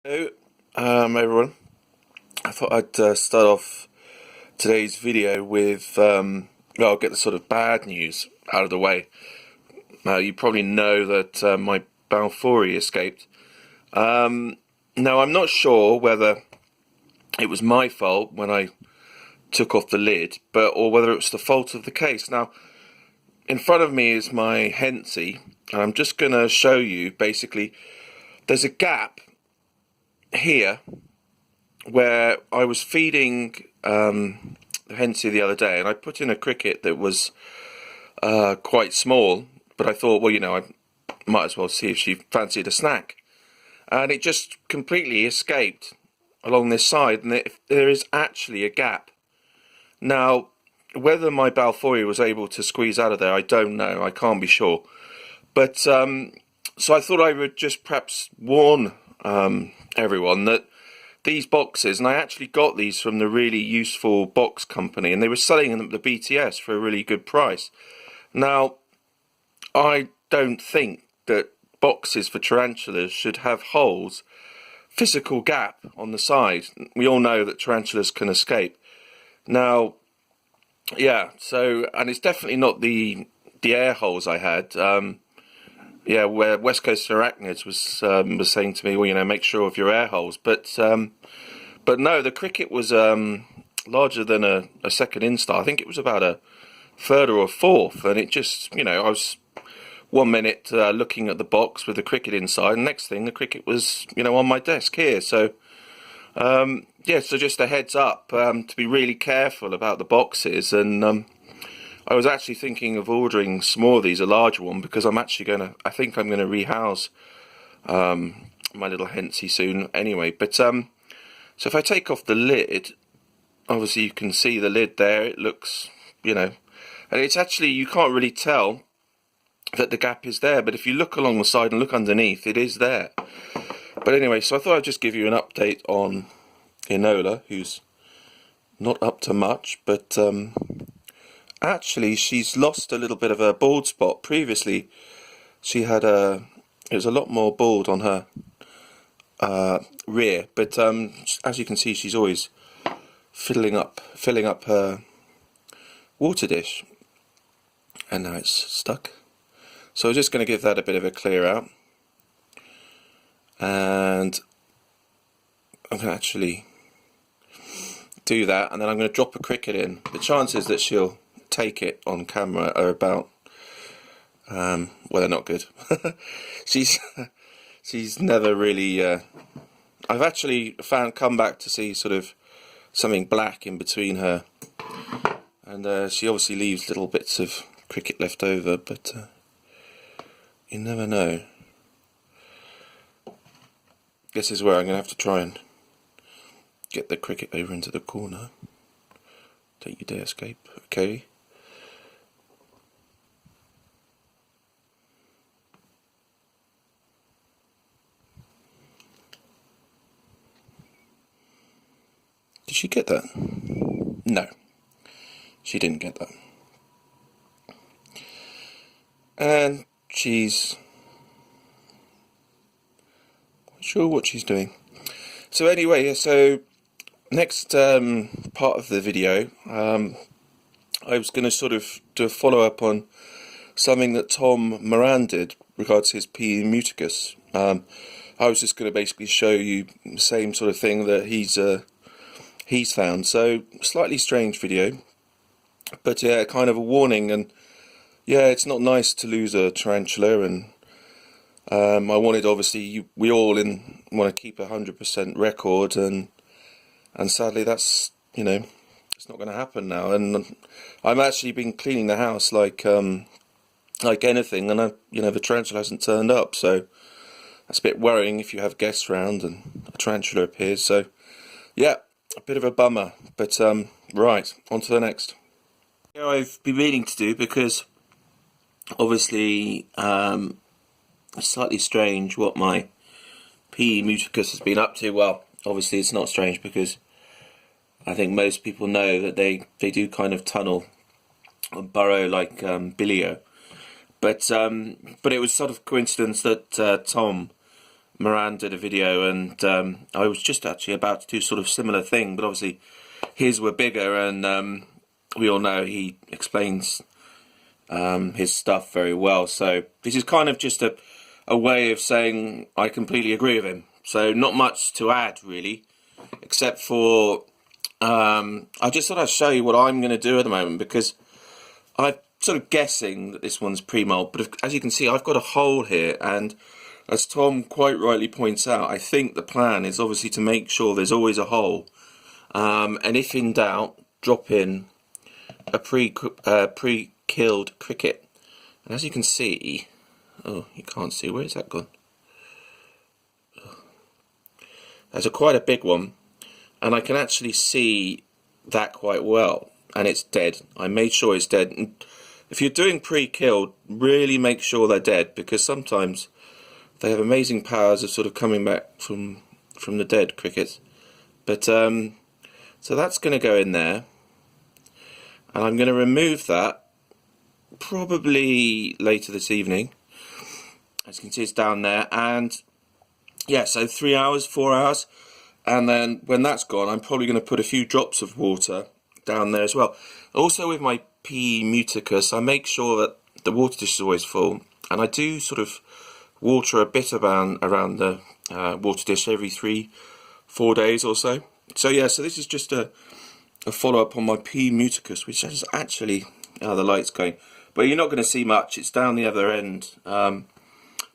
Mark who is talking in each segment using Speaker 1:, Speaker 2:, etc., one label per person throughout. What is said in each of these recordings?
Speaker 1: Hello, everyone. I thought I'd start off today's video with, I'll get the sort of bad news out of the way. You probably know that my Balfouri escaped. Now, I'm not sure whether it was my fault when I took off the lid, or whether it was the fault of the case. Now, in front of me is my Hensi, and I'm just going to show you, basically, there's a gap here where I was feeding the Hensi the other day, and I put in a cricket that was quite small, but I thought, well, I might as well see if she fancied a snack. And it just completely escaped along this side, and there is actually a gap. Now, whether my Balfouri was able to squeeze out of there, I don't know. I can't be sure. But so I thought I would just perhaps warn everyone that these boxes, and I actually got these from the really useful box company, and they were selling them at the BTS for a really good price. Now, I don't think that boxes for tarantulas should have holes, physical gap on the side. We all know that tarantulas can escape. Now, yeah, so, and it's definitely not the air holes I had. Where West Coast Arachnids was saying to me, well, make sure of your air holes. But no, the cricket was larger than a second instar. I think it was about a third or a fourth, and it just, I was 1 minute looking at the box with the cricket inside, and next thing the cricket was, on my desk here. So, so just a heads up to be really careful about the boxes. And I was actually thinking of ordering some more of these, a larger one, because I think I'm going to rehouse my little Hensi soon anyway. But so if I take off the lid, obviously you can see the lid there. It looks, and it's actually, you can't really tell that the gap is there, but if you look along the side and look underneath, it is there. But anyway, so I thought I'd just give you an update on Enola, who's not up to much, but actually she's lost a little bit of her bald spot. Previously she had it was a lot more bald on her rear, but as you can see, she's always filling up her water dish, and now it's stuck. So I'm just going to give that a bit of a clear out, and I'm going to actually do that, and then I'm going to drop a cricket in. The chances that she'll take it on camera are about, well, they're not good. she's never really, I've actually come back to see sort of something black in between her, and she obviously leaves little bits of cricket left over, but you never know. This is where I'm going to have to try and get the cricket over into the corner. Don't you dare escape, okay? Did she get that? No, she didn't get that. And she's quite sure what she's doing. So anyway, so next part of the video, I was going to sort of do a follow-up on something that Tom Moran did regards his P. muticus. I was just going to basically show you the same sort of thing that he's found. So slightly strange video, but yeah, kind of a warning. And yeah, it's not nice to lose a tarantula, and I wanted, obviously, we all want to keep 100% record, and sadly that's, it's not going to happen now. And I've actually been cleaning the house like anything, and the tarantula hasn't turned up, so that's a bit worrying if you have guests around and a tarantula appears. So yeah, a bit of a bummer, but right, on to the next. I've been meaning to do, because obviously it's slightly strange what my P. muticus has been up to. Well, obviously it's not strange, because I think most people know that they do kind of tunnel or burrow like bilio. But it was sort of coincidence that Tom Moran did a video, and I was just actually about to do sort of similar thing, but obviously his were bigger, and we all know he explains his stuff very well. So this is kind of just a way of saying I completely agree with him. So not much to add really, except for I just thought I'd show you what I'm going to do at the moment, because I'm sort of guessing that this one's pre-molt, but as you can see, I've got a hole here, and as Tom quite rightly points out, I think the plan is obviously to make sure there's always a hole, and if in doubt, drop in a pre-killed cricket. And as you can see, oh, you can't see, where is that gone? There's quite a big one, and I can actually see that quite well, and it's dead. I made sure it's dead. And if you're doing pre-killed, really make sure they're dead, because sometimes they have amazing powers of sort of coming back from the dead crickets. But so that's going to go in there, and I'm going to remove that probably later this evening. As you can see, it's down there, and yeah, so 3 hours, 4 hours, and then when that's gone, I'm probably going to put a few drops of water down there as well. Also with my P. muticus, I make sure that the water dish is always full, and I do sort of water a bit around the water dish every 3-4 days or so. So yeah, so this is just a follow-up on my P. muticus, which is actually, the light's going, but you're not going to see much, it's down the other end.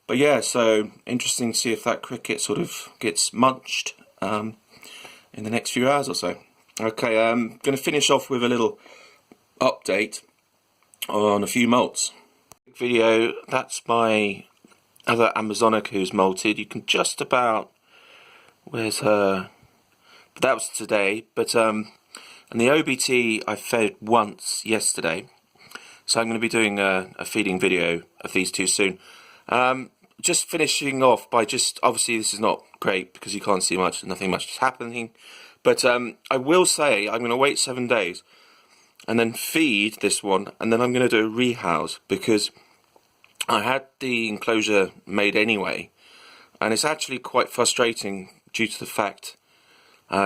Speaker 1: But yeah, so interesting to see if that cricket sort of gets munched in the next few hours or so. Okay, I'm going to finish off with a little update on a few molts. Video, that's my other Amazonica who's molted. You can just about, where's her, but that was today. But and the OBT I fed once yesterday, so I'm going to be doing a feeding video of these two soon. Just finishing off by obviously this is not great because you can't see much, nothing much is happening, but I will say I'm going to wait 7 days and then feed this one, and then I'm going to do a rehouse, because I had the enclosure made anyway, and it's actually quite frustrating due to the fact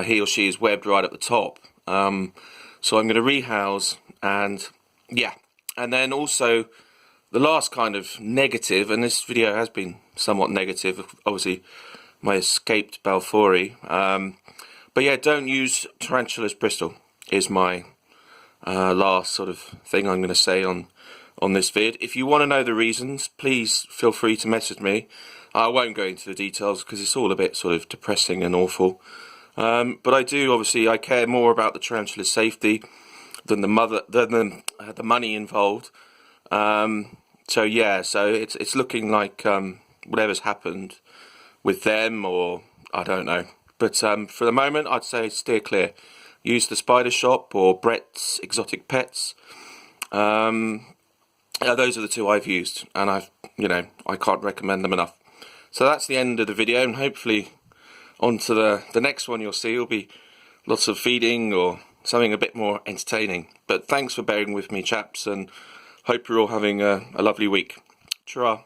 Speaker 1: he or she is webbed right at the top. So I'm going to rehouse, and yeah, and then also the last kind of negative, and this video has been somewhat negative, obviously my escaped Balfouri, but yeah, don't use Tarantula's Bristol is my last sort of thing I'm going to say on this vid. If you want to know the reasons, please feel free to message me. I won't go into the details because it's all a bit sort of depressing and awful, but I care more about the tarantula's safety than the money involved. So yeah, so it's looking like whatever's happened with them, or I don't know, but for the moment I'd say steer clear. Use the Spider Shop or Brett's Exotic Pets. Those are the two I've used, and I can't recommend them enough. So that's the end of the video, and hopefully on to the next one you'll see will be lots of feeding or something a bit more entertaining. But thanks for bearing with me, chaps, and hope you're all having a lovely week. Ta-ra.